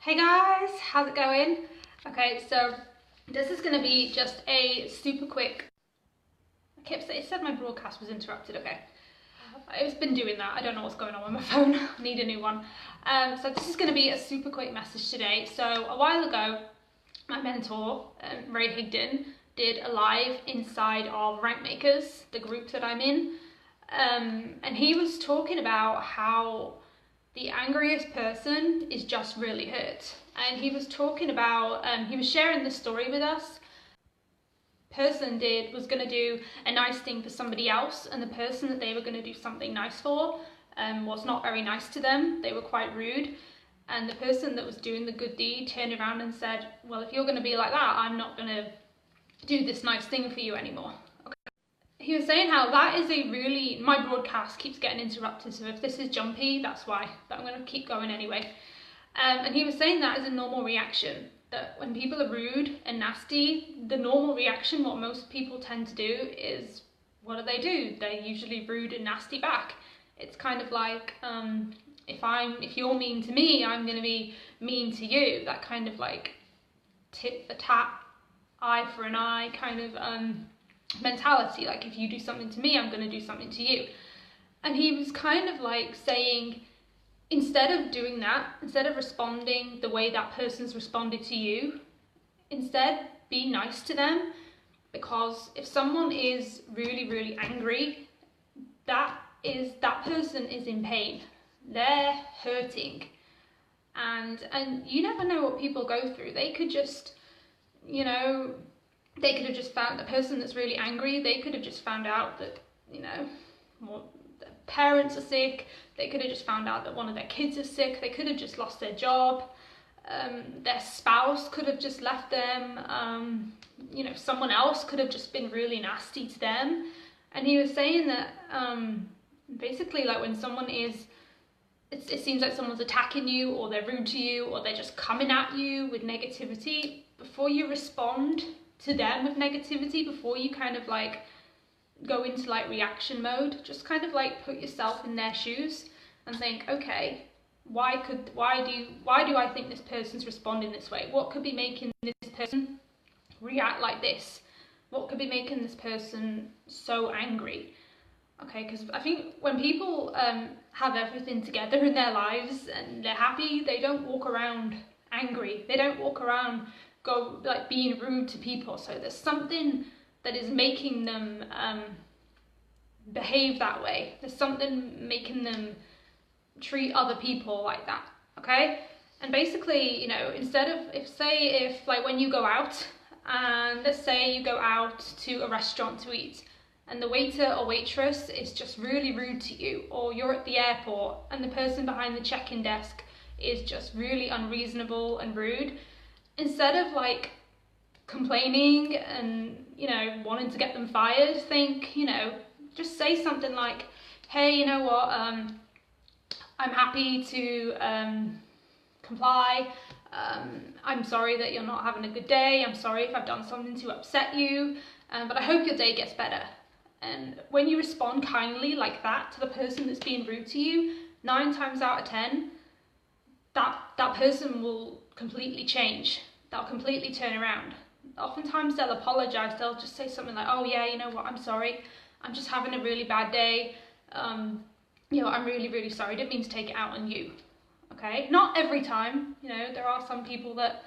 Hey guys, how's it going? Okay, so this is going to be just a super quick. It said my broadcast was interrupted. Okay, it's been doing that. I don't know what's going on with my phone. I need a new one. So this is going to be a super quick message today. So a while ago, my mentor, Ray Higdon, did a live inside of Rank Makers, the group that I'm in, and he was talking about how the angriest person is just really hurt. And he was talking about, he was sharing this story with us. Person was going to do a nice thing for somebody else, and the person that they were going to do something nice for was not very nice to them. They were quite rude. And the person that was doing the good deed turned around and said, well, if you're going to be like that, I'm not going to do this nice thing for you anymore. He was saying how that is my broadcast keeps getting interrupted, so if this is jumpy, that's why, but I'm going to keep going anyway. And he was saying that is a normal reaction, that when people are rude and nasty, the normal reaction, what most people tend to do is, what do? They're usually rude and nasty back. It's kind of like, if you're mean to me, I'm going to be mean to you. That kind of like tit for tat, eye for an eye kind of mentality. Like, if you do something to me, I'm going to do something to you. And he was kind of like saying, instead of doing that, instead of responding the way that person's responded to you, instead be nice to them. Because if someone is really, really angry, that person is in pain. They're hurting. And you never know what people go through. They could just, they could have just found the person that's really angry, they could have just found out that, their parents are sick, they could have just found out that one of their kids is sick, they could have just lost their job, their spouse could have just left them, someone else could have just been really nasty to them. And he was saying that basically, like, when someone it seems like someone's attacking you, or they're rude to you, or they're just coming at you with negativity, before you respond to them with negativity, before you kind of like go into like reaction mode, just kind of like put yourself in their shoes and think, okay, why do I think this person's responding this way? What could be making this person react like this? What could be making this person so angry? Okay, because I think when people have everything together in their lives and they're happy, they don't walk around angry. They don't walk around being rude to people. So there's something that is making them behave that way. There's something making them treat other people like that. Okay, and basically, instead of if when you go out, and let's say you go out to a restaurant to eat, and the waiter or waitress is just really rude to you, or you're at the airport and the person behind the check-in desk is just really unreasonable and rude, instead of like complaining and wanting to get them fired, just say something like, hey, you know what, I'm happy to comply. I'm sorry that you're not having a good day. I'm sorry if I've done something to upset you, but I hope your day gets better. And when you respond kindly like that to the person that's being rude to you, 9 times out of 10, that person will completely change. They'll completely turn around. Oftentimes they'll apologize. They'll just say something like, oh yeah, you know what, I'm sorry. I'm just having a really bad day. I'm really, really sorry. I didn't mean to take it out on you. Okay? Not every time. There are some people that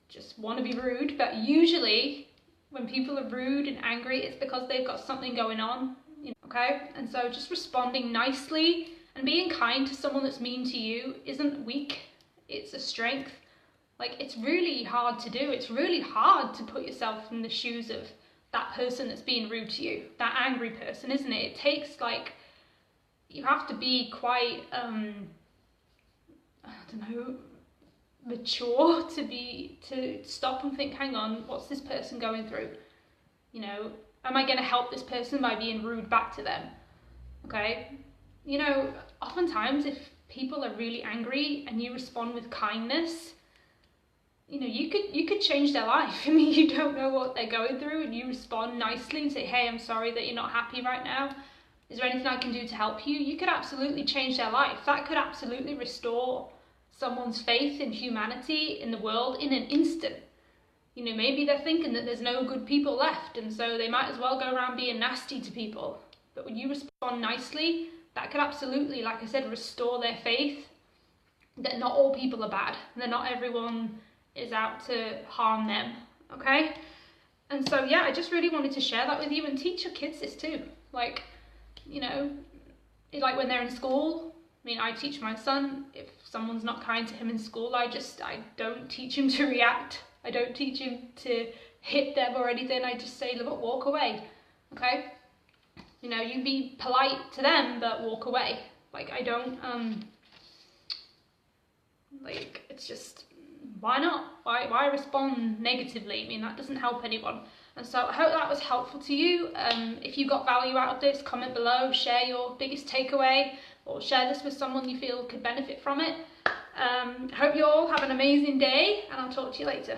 just want to be rude, but usually when people are rude and angry, it's because they've got something going on. Okay? And so just responding nicely and being kind to someone that's mean to you isn't weak. It's a strength. Like, it's really hard to do. It's really hard to put yourself in the shoes of that person that's being rude to you, that angry person, isn't it? It takes, you have to be quite, mature to stop and think, hang on, what's this person going through? Am I going to help this person by being rude back to them? Okay? Oftentimes if people are really angry and you respond with kindness, you could change their life. I mean, you don't know what they're going through, and you respond nicely and say, hey, I'm sorry that you're not happy right now. Is there anything I can do to help you? You could absolutely change their life. That could absolutely restore someone's faith in humanity, in the world, in an instant. You know, maybe they're thinking that there's no good people left, and so they might as well go around being nasty to people. But when you respond nicely, that could absolutely, like I said, restore their faith that not all people are bad, and that not everyone is out to harm them, okay? And so, yeah, I just really wanted to share that with you and teach your kids this too. Like, you know, like when they're in school, I mean, I teach my son, if someone's not kind to him in school, I don't teach him to react. I don't teach him to hit them or anything. I just say, look, walk away, okay? You know, you be polite to them, but walk away. Like, I don't, like, it's just, why not? Why respond negatively? I mean, that doesn't help anyone. And so I hope that was helpful to you. If you got value out of this, comment below, share your biggest takeaway, or share this with someone you feel could benefit from it. Hope you all have an amazing day, and I'll talk to you later.